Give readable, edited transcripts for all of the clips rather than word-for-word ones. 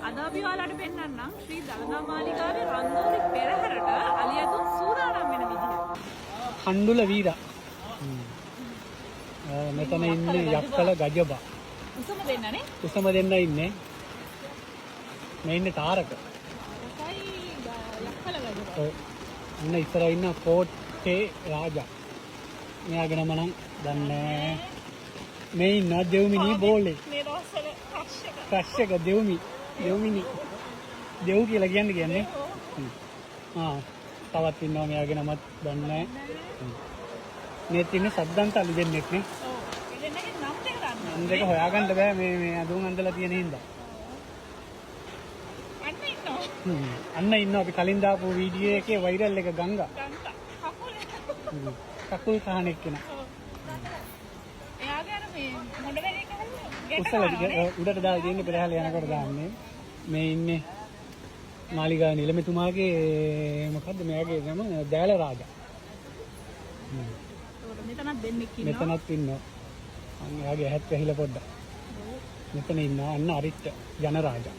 අද අපි ඔයාලට පෙන්වන්නම් ශ්‍රී දළදා මාලිගාවේ රන්දෝලි පෙරහැරට අලියතුන් සූදානම් වෙන විදිහ. හණ්ඩුල වීරා. මෙතන ඉන්නේ යක්කල ගජබා. උසම දෙන්නනේ. උසම දෙන්න ඉන්නේ. මේ ඉන්නේ තාරක. තාරකයි යක්කල ගජබා. ඔව්. අන්න ඉස්සර ඉන්න කෝට්ටේ රාජා. මෙයාගේ නම නම් දන්නේ. මේ ඉන්න දෙව්මිනී බෝලේ. මේ දවස්වල කශ්‍යක දෙව්මිනී. දෙව් කියලා කියන්නේ. තවත් ඉන්නවා මෙයාගේ නමත් දන්නේ නැහැ. මේ තින්නේ සද්දන්ත අලි දෙන්නෙක් නේ. ඔව්. ඒ දෙන්නගේ නම් දෙක ගන්න. නම් දෙක හොයාගන්න බෑ මේ අඳුන් අඳලා තියෙන හින්දා. අන්න ඉන්නවා අපි කලින් දාපු වීඩියෝ එකේ වෛරල් එක ගංගා. කකුල් කහන එක්කෙනා. එයාගේ අර මේ මොඩ වැඩි කරන්නේ. උස්සලා උඩට දාලා තියෙන පෙරහැල යනකොට දාන්නේ. මේ ඉන්නේ මාලිගාව නිලමෙතුමාගේ මොකද්ද මෙයාගේ නම දෑල රාජා. මෙතනත් දෙන්නෙක් ඉන්නවා. මෙතනත් ඉන්නවා. අන්න එයාගේ ඇහත් වැහිලා පොඩ්ඩක්. මෙතන ඉන්නවා අන්න අරිට්ට ජනරාජා.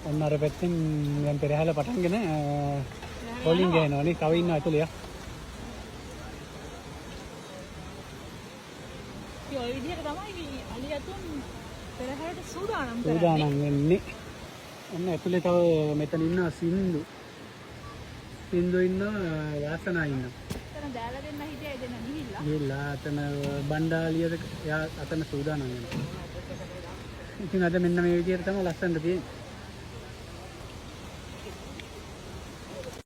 ඔන්න අර පැත්තෙන් දැන් පෙරහැල පටන්ගෙන හොලින් ගහනවනේ. තව ඉන්නවා ඇතුළේ. ඒ විදිහට තමයි අලියතුන් පෙරහැරට සූදානම් වෙන්නේ. ඔන්න ඇතුළේ තව මෙතන ඉන්නවා සින්දු. සින්දු ඉන්නවා වාසනා ඉන්නවා. එතන දාලා දෙන්න හිටියයි දෙන්න ගිහිල්ලා. ගිහිල්ලා අතන බණ්ඩාලියද එයා අතන සූදානම් වෙනවා. ඉතින් අද මෙන්න මේ විදිහට තමයි ලස්සනට තියෙන්නේ.